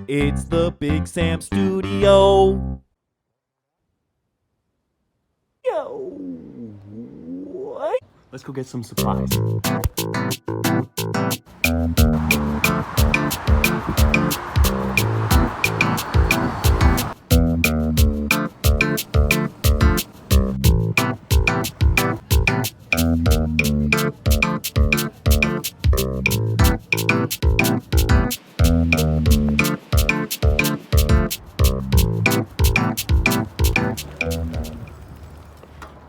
It's the Big Sam Studio. Yo, what? Let's go get some supplies.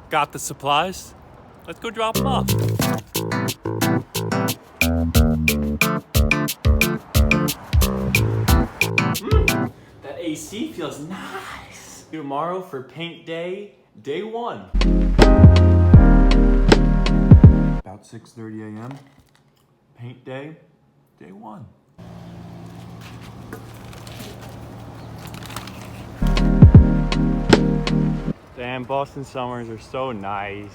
Got the supplies? Let's go drop them off. That AC feels nice. Tomorrow for paint day, day one. About 6:30 a.m. Paint day, day one. Damn, Boston summers are so nice.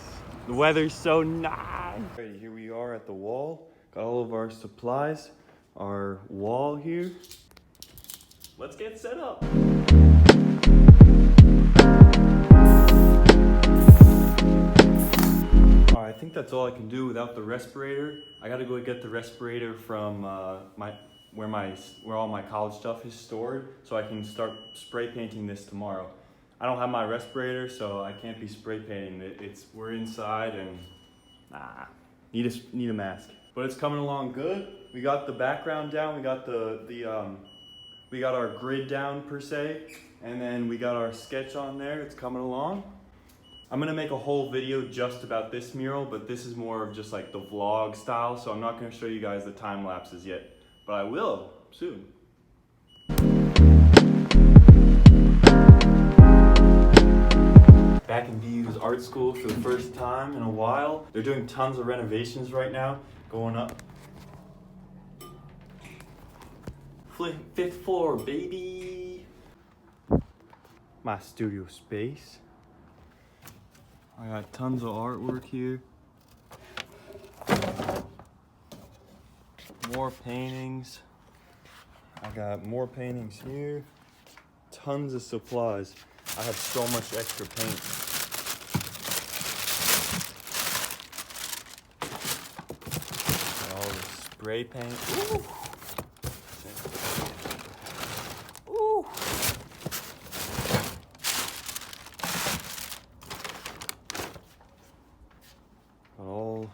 The weather's so nice. Alright, here we are at the wall. Got all of our supplies, our wall here. Let's get set up. Alright, I think that's all I can do without the respirator. I gotta go get the respirator from where all my college stuff is stored, so I can start spray painting this tomorrow. I don't have my respirator, so I can't be spray painting it. We're inside and need a mask. But it's coming along good. We got the background down. We got we got our grid down per se, and then we got our sketch on there. It's coming along. I'm gonna make a whole video just about this mural, but this is more of just like the vlog style, so I'm not gonna show you guys the time lapses yet, but I will soon. Back in BU's art school for the first time in a while. They're doing tons of renovations right now, going up. Fifth floor, baby. My studio space. I got tons of artwork here. More paintings. I got more paintings here. Tons of supplies. I have so much extra paint. Got all the spray paint. Ooh. Ooh. Got all.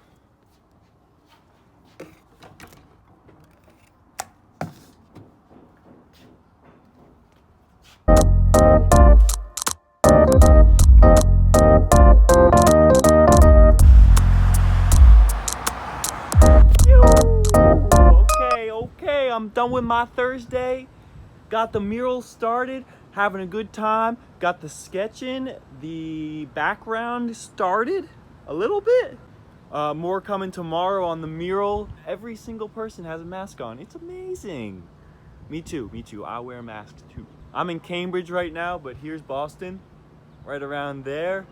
I'm done with my Thursday. Got the mural started, having a good time. Got the sketching, the background started a little bit. More coming tomorrow on the mural. Every single person has a mask on. It's amazing. Me too. I wear masks too. I'm in Cambridge right now, but here's Boston, right around there.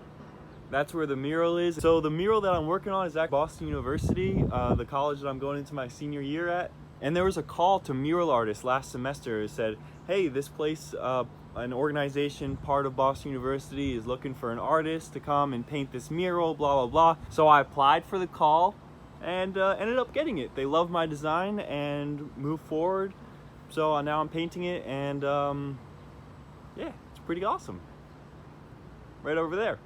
That's where the mural is. So the mural that I'm working on is at Boston University, the college that I'm going into my senior year at. And there was a call to mural artists last semester. It said, hey, this place, an organization part of Boston University is looking for an artist to come and paint this mural, blah, blah, blah. So I applied for the call and ended up getting it. They loved my design and moved forward. So now I'm painting it and yeah, it's pretty awesome. Right over there.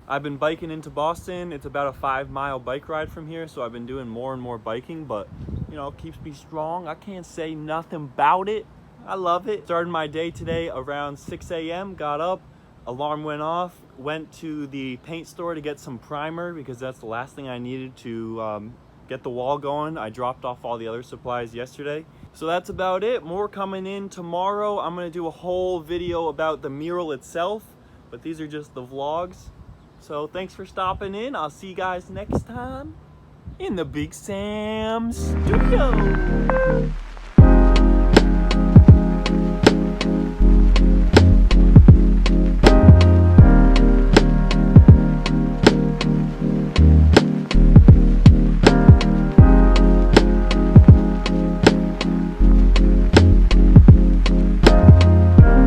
I've been biking into Boston. It's about a 5-mile bike ride from here, so I've been doing more and more biking, but you know, it keeps me strong. I can't say nothing about it. I love it. Started my day today around 6 a.m. Got up, alarm went off, went to the paint store to get some primer because that's the last thing I needed to get the wall going. I dropped off all the other supplies yesterday. So that's about it. More coming in tomorrow. I'm gonna do a whole video about the mural itself, but these are just the vlogs. So thanks for stopping in. I'll see you guys next time in the Big Sam Studio.